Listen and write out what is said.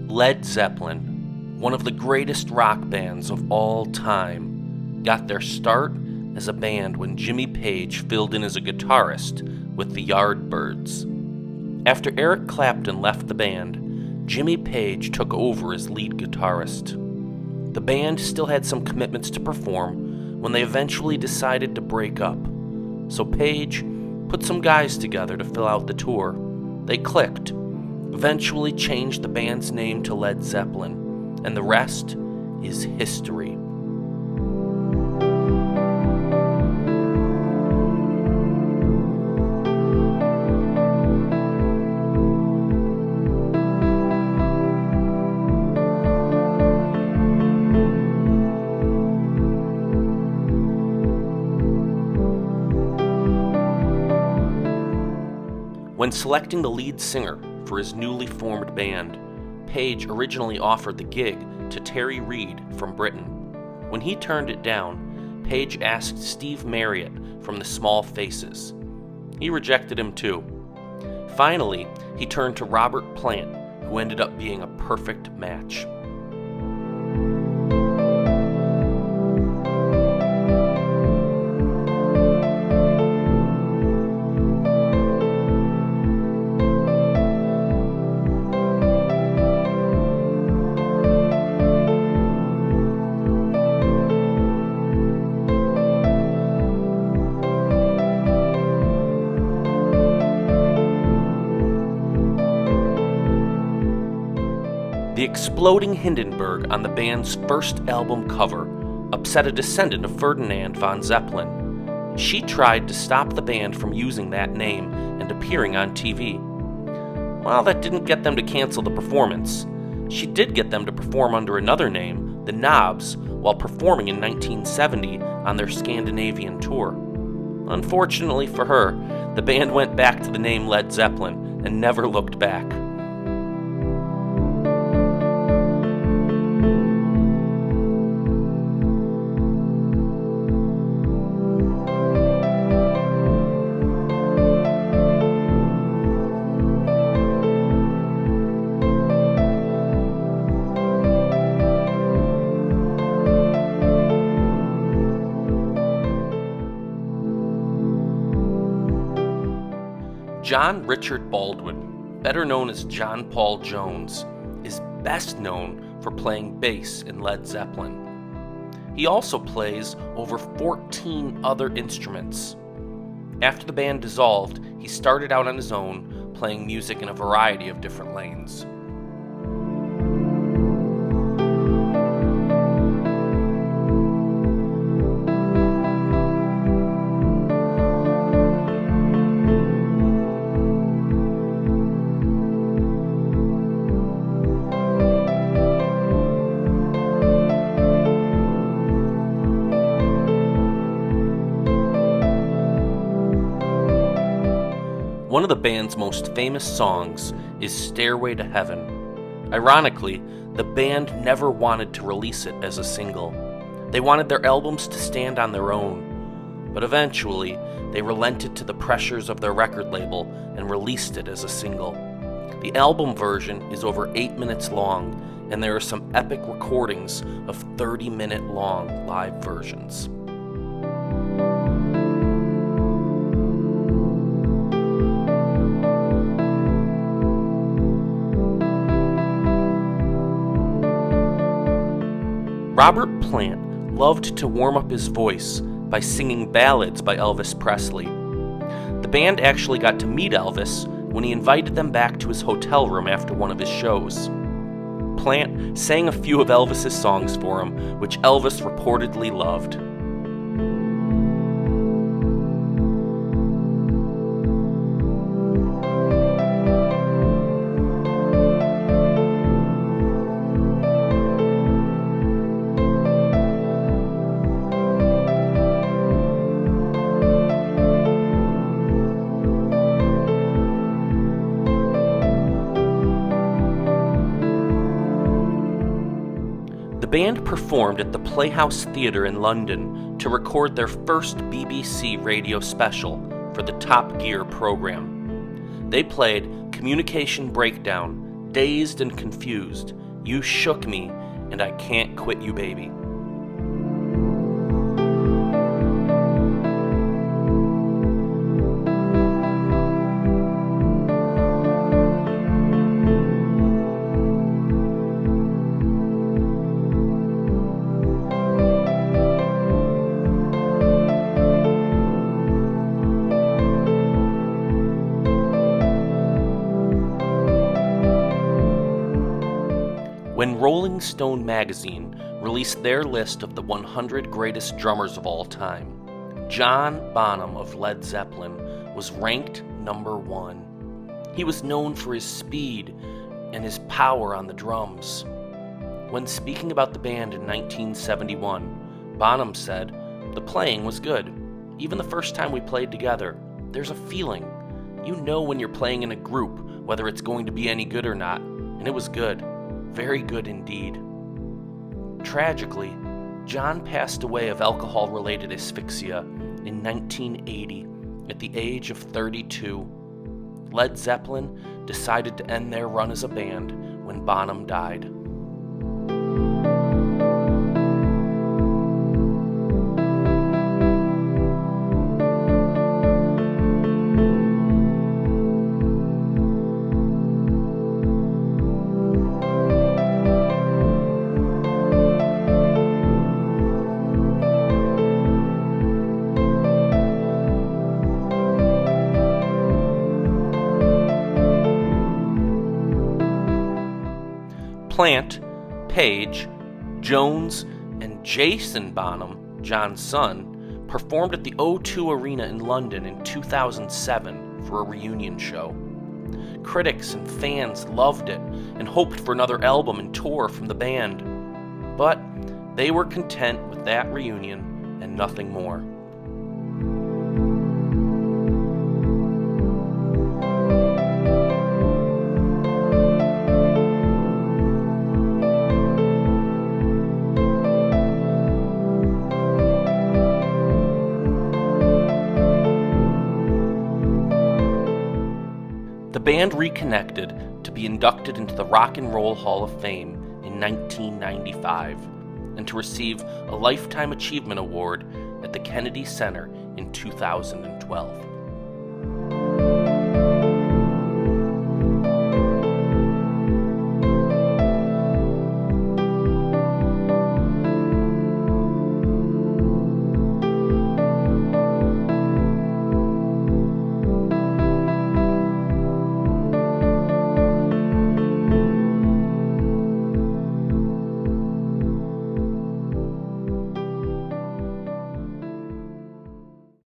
Led Zeppelin, one of the greatest rock bands of all time, got their start as a band when Jimmy Page filled in as a guitarist with the Yardbirds. After Eric Clapton left the band, Jimmy Page took over as lead guitarist. The band still had some commitments to perform when they eventually decided to break up, so Page put some guys together to fill out the tour. They clicked, eventually changed the band's name to Led Zeppelin, and the rest is history. When selecting the lead singer for his newly formed band, Page originally offered the gig to Terry Reid from Britain. When he turned it down, Page asked Steve Marriott from the Small Faces. He rejected him too. Finally, he turned to Robert Plant, who ended up being a perfect match. The exploding Hindenburg on the band's first album cover upset a descendant of Ferdinand von Zeppelin. She tried to stop the band from using that name and appearing on TV. While that didn't get them to cancel the performance, she did get them to perform under another name, the Knobs, while performing in 1970 on their Scandinavian tour. Unfortunately for her, the band went back to the name Led Zeppelin and never looked back. John Richard Baldwin, better known as John Paul Jones, is best known for playing bass in Led Zeppelin. He also plays over 14 other instruments. After the band dissolved, he started out on his own, playing music in a variety of different lanes. One of the band's most famous songs is Stairway to Heaven. Ironically, the band never wanted to release it as a single. They wanted their albums to stand on their own, but eventually they relented to the pressures of their record label and released it as a single. The album version is over 8 minutes long, and there are some epic recordings of 30-minute long live versions. Robert Plant loved to warm up his voice by singing ballads by Elvis Presley. The band actually got to meet Elvis when he invited them back to his hotel room after one of his shows. Plant sang a few of Elvis's songs for him, which Elvis reportedly loved. The band performed at the Playhouse Theatre in London to record their first BBC radio special for the Top Gear program. They played Communication Breakdown, Dazed and Confused, You Shook Me, and I Can't Quit You Baby. When Rolling Stone magazine released their list of the 100 greatest drummers of all time, John Bonham of Led Zeppelin was ranked number 1. He was known for his speed and his power on the drums. When speaking about the band in 1971, Bonham said, "The playing was good. Even the first time we played together, there's a feeling. You know when you're playing in a group whether it's going to be any good or not, and it was good. Very good indeed." Tragically, John passed away of alcohol-related asphyxia in 1980 at the age of 32. Led Zeppelin decided to end their run as a band when Bonham died. Plant, Page, Jones, and Jason Bonham, John's son, performed at the O2 Arena in London in 2007 for a reunion show. Critics and fans loved it and hoped for another album and tour from the band, but they were content with that reunion and nothing more. The band reconnected to be inducted into the Rock and Roll Hall of Fame in 1995 and to receive a Lifetime Achievement Award at the Kennedy Center in 2012.